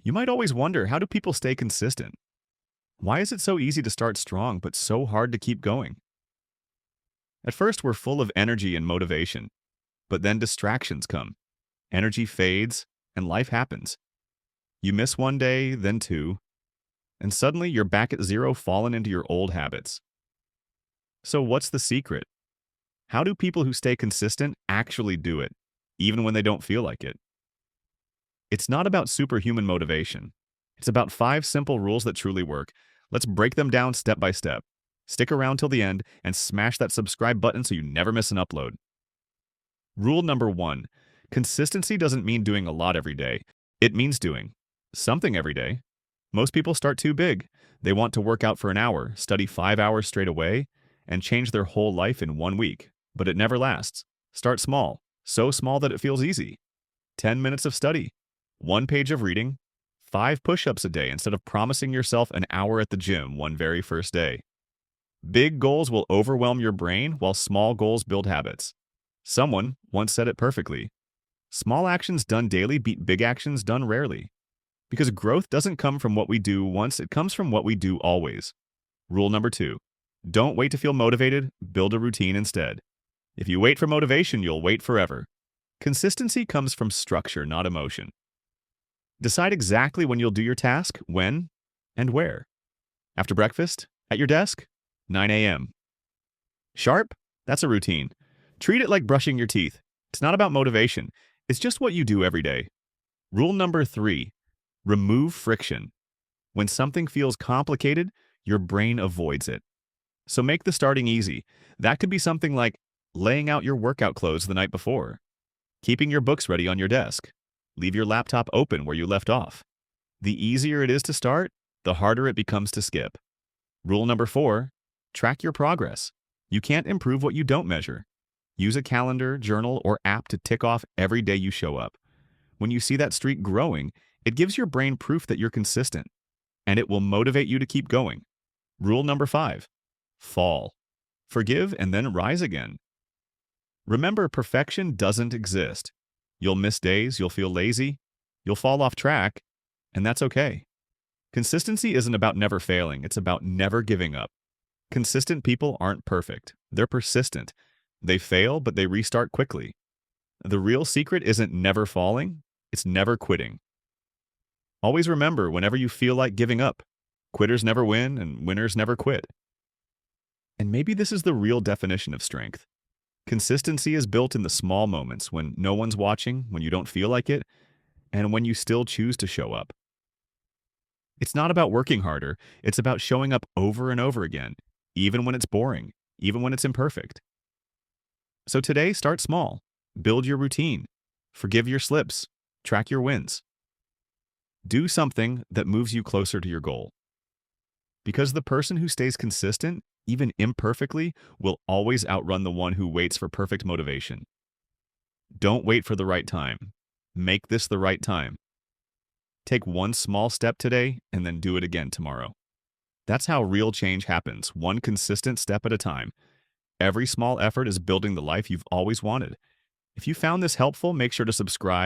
You might always wonder, how do people stay consistent? Why is it so easy to start strong but so hard to keep going? At first, we're full of energy and motivation, but then distractions come. Energy fades, and life happens. You miss one day, then two, and suddenly you're back at zero, fallen into your old habits. So, what's the secret? How do people who stay consistent actually do it, even when they don't feel like it? It's not about superhuman motivation. It's about 5 simple rules that truly work. Let's break them down step by step. Stick around till the end and smash that subscribe button so you never miss an upload. Rule number 1. Consistency doesn't mean doing a lot every day. It means doing something every day. Most people start too big. They want to work out for an hour, study 5 hours straight away, and change their whole life in 1 week. But it never lasts. Start small, so small that it feels easy. 10 minutes of study, 1 page of reading, 5 push-ups a day instead of promising yourself an hour at the gym one very first day. Big goals will overwhelm your brain while small goals build habits. Someone once said it perfectly. Small actions done daily beat big actions done rarely. Because growth doesn't come from what we do once, it comes from what we do always. Rule number 2. Don't wait to feel motivated, build a routine instead. If you wait for motivation, you'll wait forever. Consistency comes from structure, not emotion. Decide exactly when you'll do your task, when, and where. After breakfast? At your desk? 9 a.m. Sharp? That's a routine. Treat it like brushing your teeth. It's not about motivation. It's just what you do every day. Rule number 3. Remove friction. When something feels complicated, your brain avoids it. So make the starting easy. That could be something like laying out your workout clothes the night before, keeping your books ready on your desk, leave your laptop open where you left off. The easier it is to start, the harder it becomes to skip. Rule number 4. Track your progress. You can't improve what you don't measure. Use a calendar, journal, or app to tick off every day you show up. When you see that streak growing, it gives your brain proof that you're consistent, and it will motivate you to keep going. Rule number 5. Fall. Forgive and then rise again. Remember, perfection doesn't exist. You'll miss days, you'll feel lazy, you'll fall off track, and that's okay. Consistency isn't about never failing, it's about never giving up. Consistent people aren't perfect. They're persistent. They fail, but they restart quickly. The real secret isn't never falling, it's never quitting. Always remember, whenever you feel like giving up, quitters never win and winners never quit. And maybe this is the real definition of strength. Consistency is built in the small moments when no one's watching, when you don't feel like it, and when you still choose to show up. It's not about working harder, it's about showing up over and over again, even when it's boring, even when it's imperfect. So today, start small. Build your routine. Forgive your slips. Track your wins. Do something that moves you closer to your goal. Because the person who stays consistent, even imperfectly, will always outrun the one who waits for perfect motivation. Don't wait for the right time. Make this the right time. Take one small step today and then do it again tomorrow. That's how real change happens, one consistent step at a time. Every small effort is building the life you've always wanted. If you found this helpful, make sure to subscribe.